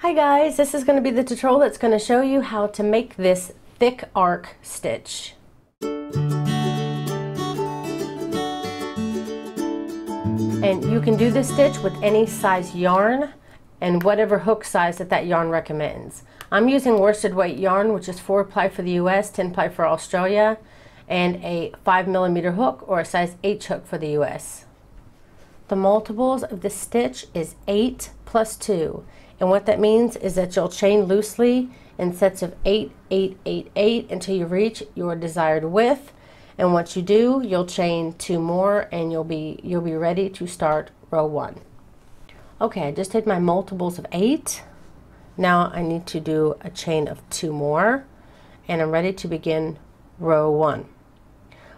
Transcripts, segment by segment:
Hi guys, this is going to be the tutorial that's going to show you how to make this thick arc stitch. And you can do this stitch with any size yarn and whatever hook size that yarn recommends. I'm using worsted weight yarn, which is 4 ply for the US, 10 ply for Australia, and a 5mm hook or a size H hook for the US. The multiples of this stitch is 8 plus 2. And what that means is that you'll chain loosely in sets of 8, 8, 8, 8 until you reach your desired width. And once you do, you'll chain 2 more and you'll be ready to start row 1. Okay, I just did my multiples of 8. Now I need to do a chain of 2 more and I'm ready to begin row 1.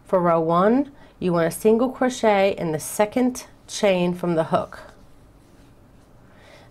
For row 1, you want a single crochet in the second chain from the hook.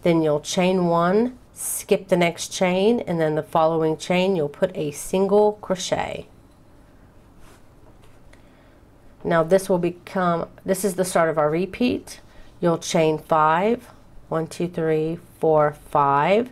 Then you'll chain 1, skip the next chain, and then the following chain you'll put a single crochet. Now this is the start of our repeat. You'll chain 5, 1, 2, 3, 4, 5,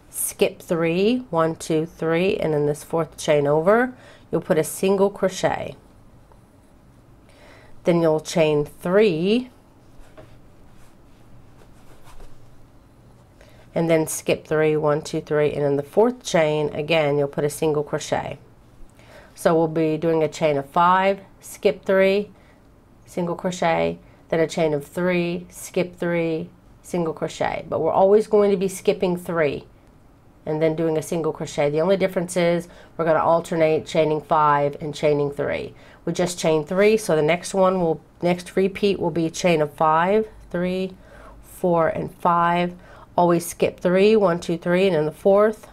skip 3, 1, 2, 3, and in this fourth chain over, you'll put a single crochet. Then you'll chain 3, and then skip 3, 1, 2, 3, and in the fourth chain again you'll put a single crochet. So we'll be doing a chain of 5, skip 3, single crochet, then a chain of 3, skip 3, single crochet. But we're always going to be skipping 3 and then doing a single crochet. The only difference is we're going to alternate chaining 5 and chaining 3. We just chain 3, so the next repeat will be chain of 5, 3, 4, and 5. Always skip 3, 1, 2, 3, and in the fourth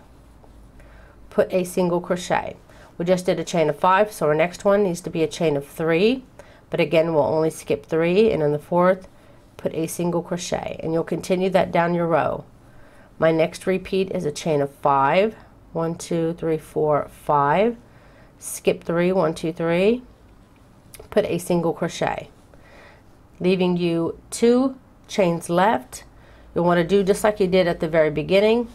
put a single crochet. We just did a chain of 5, so our next one needs to be a chain of 3, but again we'll only skip 3, and in the fourth put a single crochet, and you'll continue that down your row. My next repeat is a chain of 5, 1, 2, 3, 4, 5, skip 3, 1, 2, 3, put a single crochet, leaving you 2 chains left. You'll want to do just like you did at the very beginning.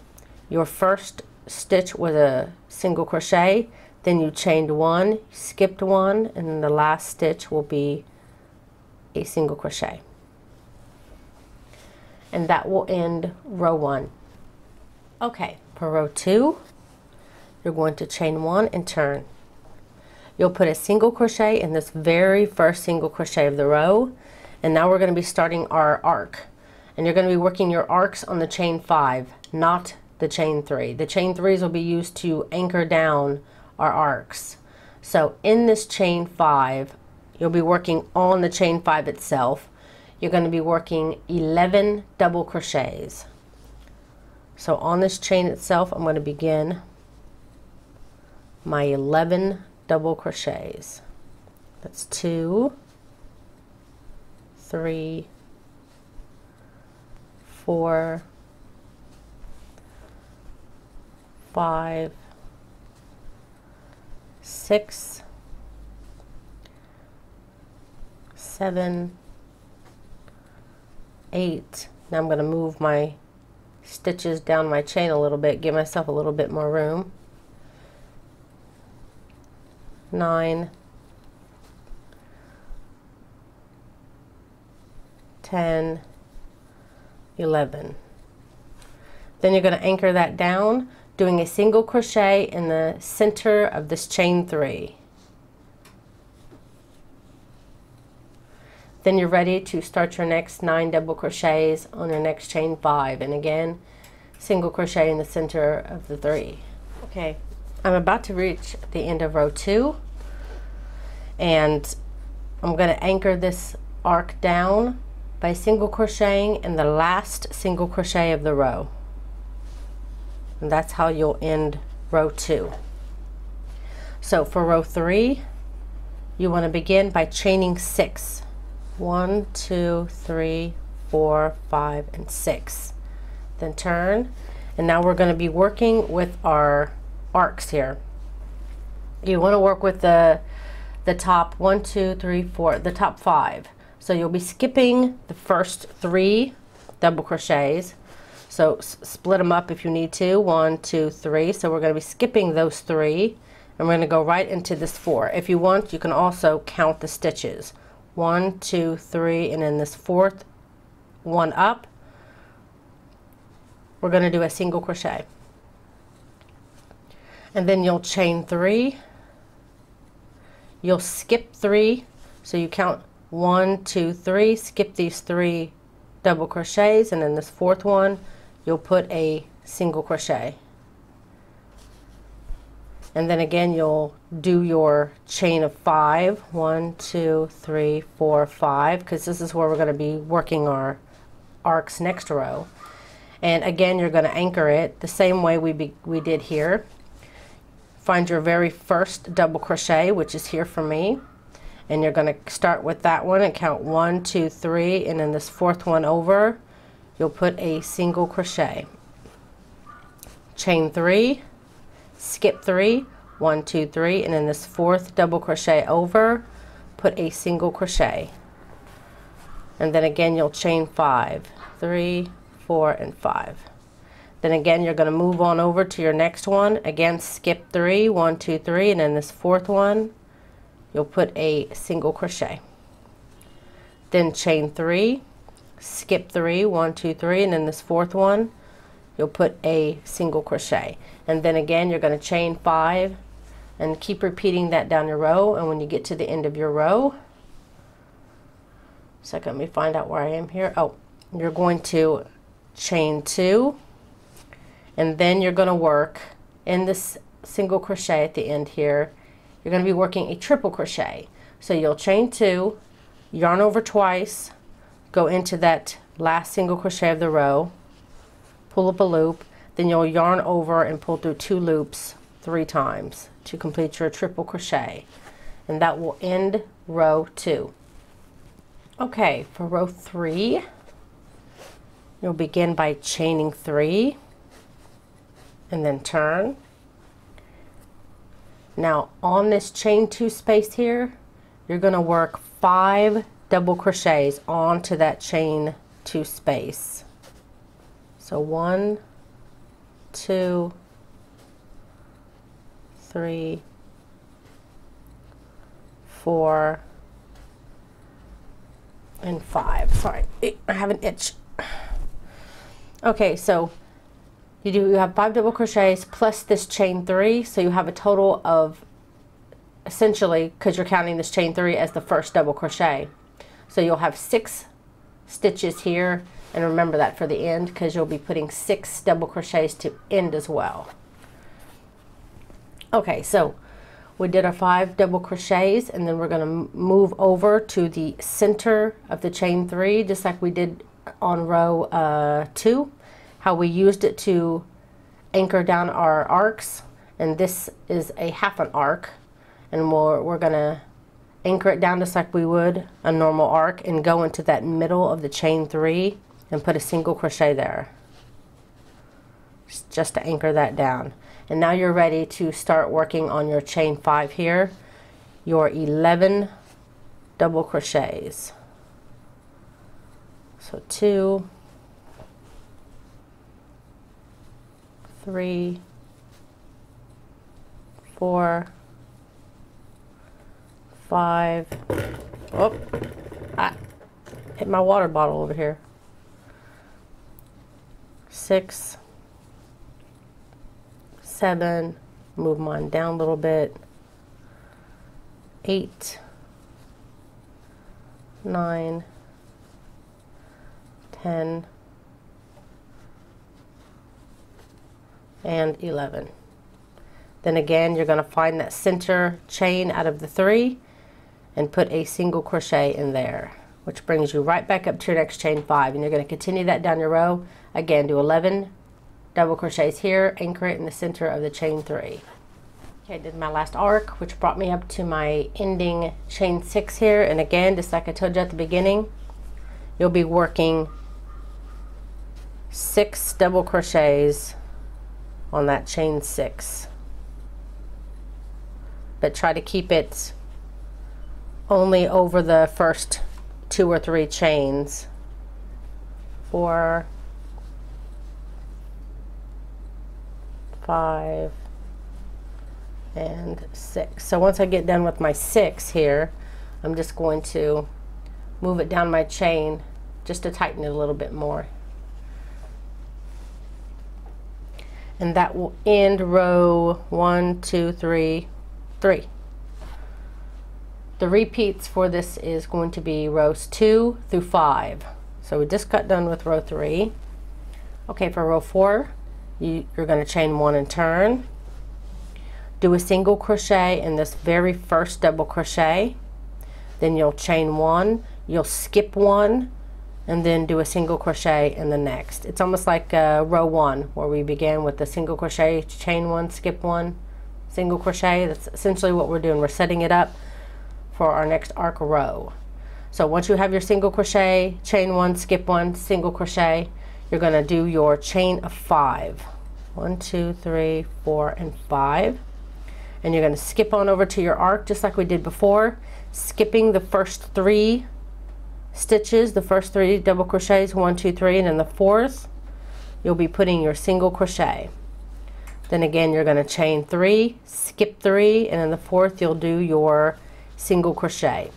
Your first stitch was a single crochet, then you chained 1, skipped 1, and then the last stitch will be a single crochet. And that will end row 1. Okay, for row 2, you're going to chain 1 and turn. You'll put a single crochet in this very first single crochet of the row, and now we're going to be starting our arc. And you're going to be working your arcs on the chain 5, not the chain 3. The chain 3s will be used to anchor down our arcs. So in this chain 5, you'll be working on the chain 5 itself. You're going to be working 11 double crochets. So on this chain itself, I'm going to begin my 11 double crochets. That's 2, 3, 4, 5, 6, 7, 8. Now I'm going to move my stitches down my chain a little bit, give myself a little bit more room. 9, 10, 11. Then you're going to anchor that down, doing a single crochet in the center of this chain 3. Then you're ready to start your next 9 double crochets on your next chain 5, and again single crochet in the center of the 3. Okay, I'm about to reach the end of row 2, and I'm going to anchor this arc down by single crocheting in the last single crochet of the row. And that's how you'll end row 2. So for row 3, you want to begin by chaining 6. 1, 2, 3, 4, 5, and 6. Then turn, and now we're going to be working with our arcs here. You want to work with the top 1, 2, 3, 4, the top 5. So you'll be skipping the first 3 double crochets. So split them up if you need to. 1, 2, 3. So we're going to be skipping those 3, and we're going to go right into this 4. If you want, you can also count the stitches. 1, 2, 3, and then this 4th one up, we're going to do a single crochet. And then you'll chain 3. You'll skip 3. So you count 1, 2, 3, skip these 3 double crochets, and then this 4th one, you'll put a single crochet. And then again, you'll do your chain of 5. 1, 2, 3, 4, 5, because this is where we're going to be working our arcs next row. And again, you're going to anchor it the same way we did here. Find your very first double crochet, which is here for me, and you're going to start with that one and count 1, 2, 3, and then this 4th one over, you'll put a single crochet. Chain 3, skip 3, 1, 2, 3, and then this 4th double crochet over, put a single crochet. And then again, you'll chain 5, 3, 4, and 5. Then again, you're going to move on over to your next one. Again, skip 3, 1, 2, 3, and then this 4th one, you'll put a single crochet. Then chain 3, skip 3, 1, 2, 3, and then this 4th one, you'll put a single crochet. And then again, you're going to chain 5 and keep repeating that down your row. And when you get to the end of your row, second, let me find out where I am here. Oh, you're going to chain 2, and then you're going to work in this single crochet at the end here. You're going to be working a triple crochet. So you'll chain 2, yarn over twice, go into that last single crochet of the row, pull up a loop, then you'll yarn over and pull through 2 loops 3 times to complete your triple crochet, and that will end row 2. Okay, for row 3, you'll begin by chaining 3 and then turn. Now on this chain 2 space here, you're going to work 5 double crochets onto that chain 2 space. So 1, 2, 3, 4, and 5. Sorry, I have an itch. Okay, so you have 5 double crochets plus this chain 3, so you have a total of, essentially, because you're counting this chain 3 as the first double crochet, so you'll have 6 stitches here, and remember that for the end, because you'll be putting 6 double crochets to end as well. Okay, so we did our 5 double crochets, and then we're going to move over to the center of the chain 3, just like we did on row 2, how we used it to anchor down our arcs. And this is a half an arc, and we're going to anchor it down just like we would a normal arc, and go into that middle of the chain 3 and put a single crochet there, just to anchor that down. And now you're ready to start working on your chain 5 here, your 11 double crochets. So 2, 3, 4, 5. Oh, I hit my water bottle over here. 6, 7, move mine down a little bit. 8, 9, 10, and 11. Then again, you're going to find that center chain out of the 3 and put a single crochet in there, which brings you right back up to your next chain 5, and you're going to continue that down your row. Again, do 11 double crochets here, anchor it in the center of the chain 3. Okay, I did my last arc, which brought me up to my ending chain 6 here, and again, just like I told you at the beginning, you'll be working 6 double crochets on that chain 6, but try to keep it only over the first 2 or 3 chains. 4, 5 and 6. So once I get done with my 6 here, I'm just going to move it down my chain just to tighten it a little bit more. And that will end row 1, 2, 3, 3. The repeats for this is going to be rows 2 through 5. So we just got done with row 3. Okay, for row 4, you're going to chain 1 and turn. Do a single crochet in this very first double crochet. Then you'll chain 1, you'll skip 1, and then do a single crochet in the next. It's almost like row 1 where we began with the single crochet, chain 1, skip 1, single crochet. That's essentially what we're doing. We're setting it up for our next arc row. So once you have your single crochet, chain 1, skip 1, single crochet, you're going to do your chain of 5. 1, 2, 3, 4, and 5. And you're going to skip on over to your arc just like we did before, skipping the first 3 stitches, the first 3 double crochets, 1, 2, 3, and then the 4th you'll be putting your single crochet. Then again you're going to chain 3, skip 3, and then the 4th you'll do your single crochet.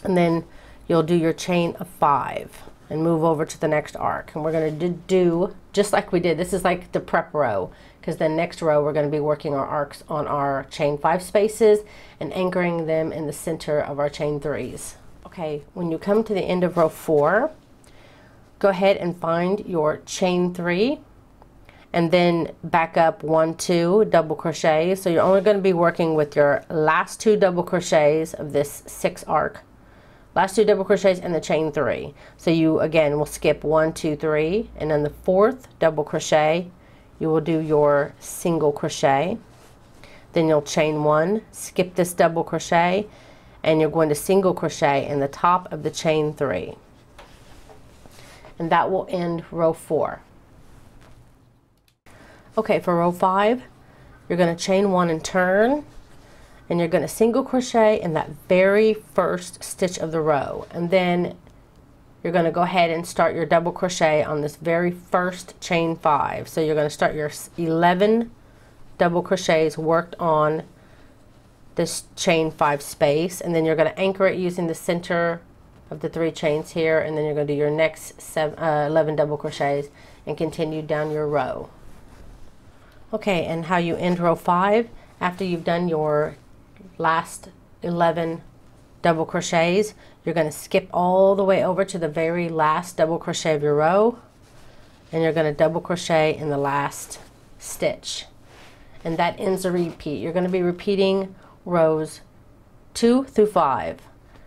And then you'll do your chain of 5 and move over to the next arc. And we're going to do just like we did. This is like the prep row, because then next row we're going to be working our arcs on our chain 5 spaces and anchoring them in the center of our chain 3s. Okay, when you come to the end of row 4, go ahead and find your chain 3 and then back up 1, 2 double crochets. So you're only going to be working with your last 2 double crochets of this 6 arc. Last 2 double crochets and the chain 3. So you again will skip 1, 2, 3, and then the 4th double crochet you will do your single crochet. Then you'll chain 1, skip this double crochet, and you're going to single crochet in the top of the chain 3. And that will end row 4. Okay, for row 5, you're going to chain 1 and turn, and you're going to single crochet in that very first stitch of the row. And then you're going to go ahead and start your double crochet on this very first chain 5. So you're going to start your 11 double crochets worked on this chain 5 space, and then you're going to anchor it using the center of the 3 chains here, and then you're going to do your next 11 double crochets and continue down your row. Okay, and how you end row 5 after you've done your last 11 double crochets, you're going to skip all the way over to the very last double crochet of your row, and you're going to double crochet in the last stitch, and that ends the repeat. You're going to be repeating rows 2 through 5.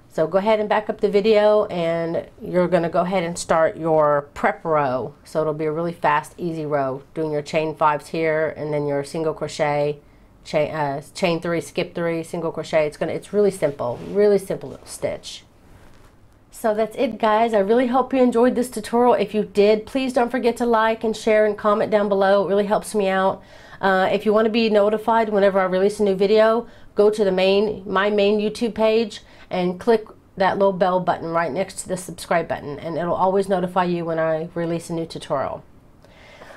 So go ahead and back up the video, and you're going to go ahead and start your prep row. So it'll be a really fast, easy row, doing your chain 5s here, and then your single crochet, chain 3, skip 3, single crochet. It's really simple little stitch. So that's it, guys. I really hope you enjoyed this tutorial. If you did, please don't forget to like and share and comment down below. It really helps me out. If you want to be notified whenever I release a new video, go to my main YouTube page and click that little bell button right next to the subscribe button, and it'll always notify you when I release a new tutorial.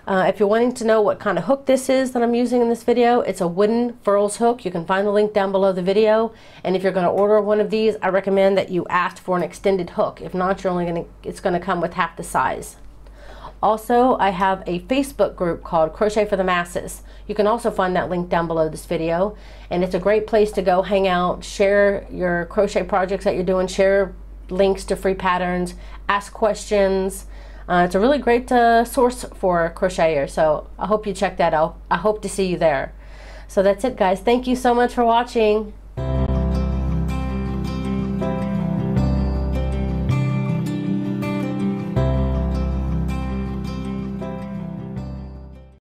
If you're wanting to know what kind of hook this is that I'm using in this video, it's a wooden Furls hook. You can find the link down below the video. And if you're going to order one of these, I recommend that you ask for an extended hook. If not, it's going to come with half the size. Also, I have a Facebook group called Crochet for the Masses. You can also find that link down below this video, and it's a great place to go hang out, share your crochet projects that you're doing, share links to free patterns, ask questions. It's a really great source for crocheters, so I hope you check that out. I hope to see you there. So that's it, guys. Thank you so much for watching.